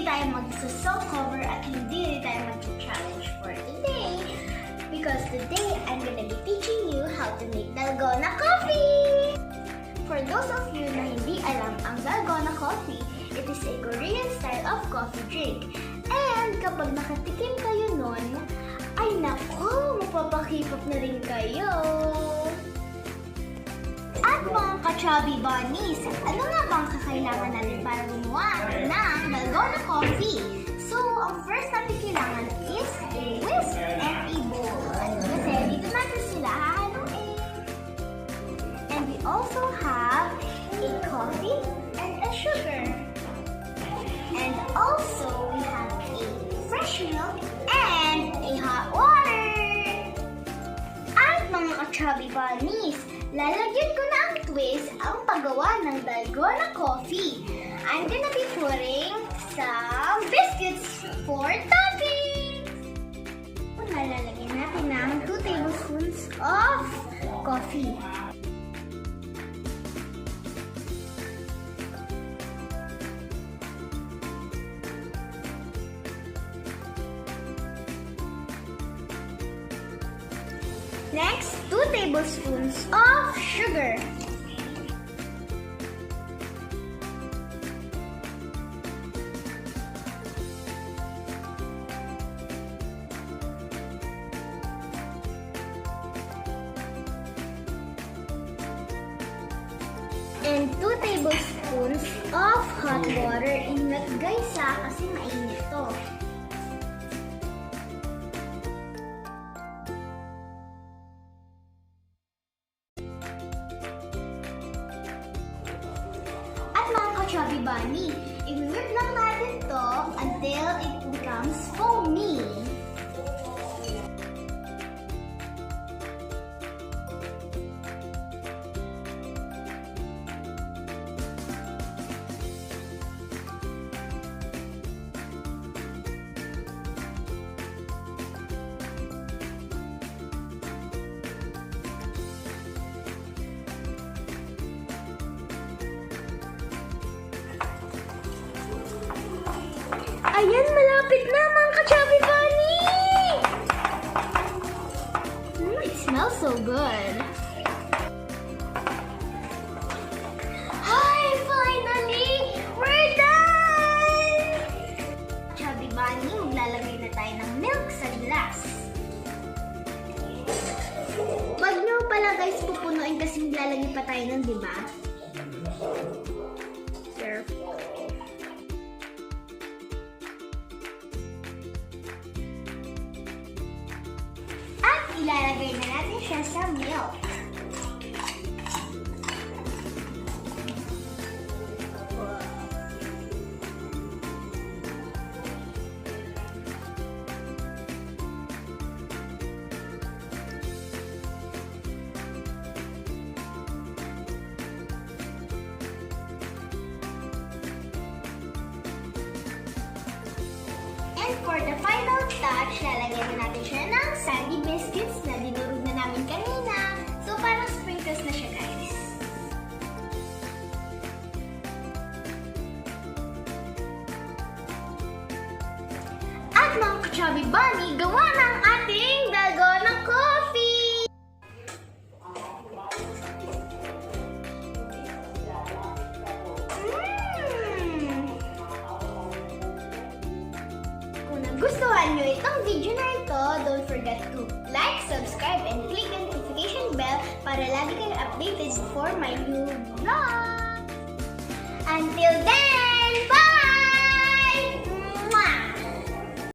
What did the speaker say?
tayo mag-soft cover at hindi rin tayo mag-challenge for today. Because today, I'm gonna be teaching you how to make dalgona coffee! For those of you na hindi alam ang dalgona coffee, it is a Korean style of coffee drink. And kapag nakatikim kayo nun, ay naku, mapapakipot na rin kayo! At mga ka-chubby bunnies, ano nga bang kakailangan natin para gumawa ng dalgona coffee? So, ang first natin kailangan is a whisk and a bowl. Kasi dito natin sila hahaluin. And we also have a coffee and a sugar. And also, we have a fresh milk and a hot water. At mga ka-chubby bunnies, lalagyan ko na ang twist ang paggawa ng dalgona coffee. I'm gonna be putting some biscuits for topping. Lalagyan natin ng 2 tablespoons of coffee. Next, 2 tablespoons of sugar. And 2 tablespoons of hot water. Ingat guys kasi mainit to. Chubby bunny. I-whip lang natin to until it becomes foamy. Ayan, malapit na mga ka-chubby bunny! It smells so good. Hi! Finally! We're done! Chubby bunny, maglalagay na tayo ng milk sa glass. Wag nyo pala guys pupunuin kasi maglalagay pa tayo nun, diba? Careful. Ilalagay na natin siya sa milk. And for the final touch, lalagyan na natin siya ng sandy biscuits na dinurog na namin kanina. So, parang sprinkles na siya, guys. At mga ka-chubby bunny, gawa na ang ating dalgona coffee! Gustuhan nyo itong video na ito, don't forget to like, subscribe, and click the notification bell para lagi kayong updated for my new vlog. Until then!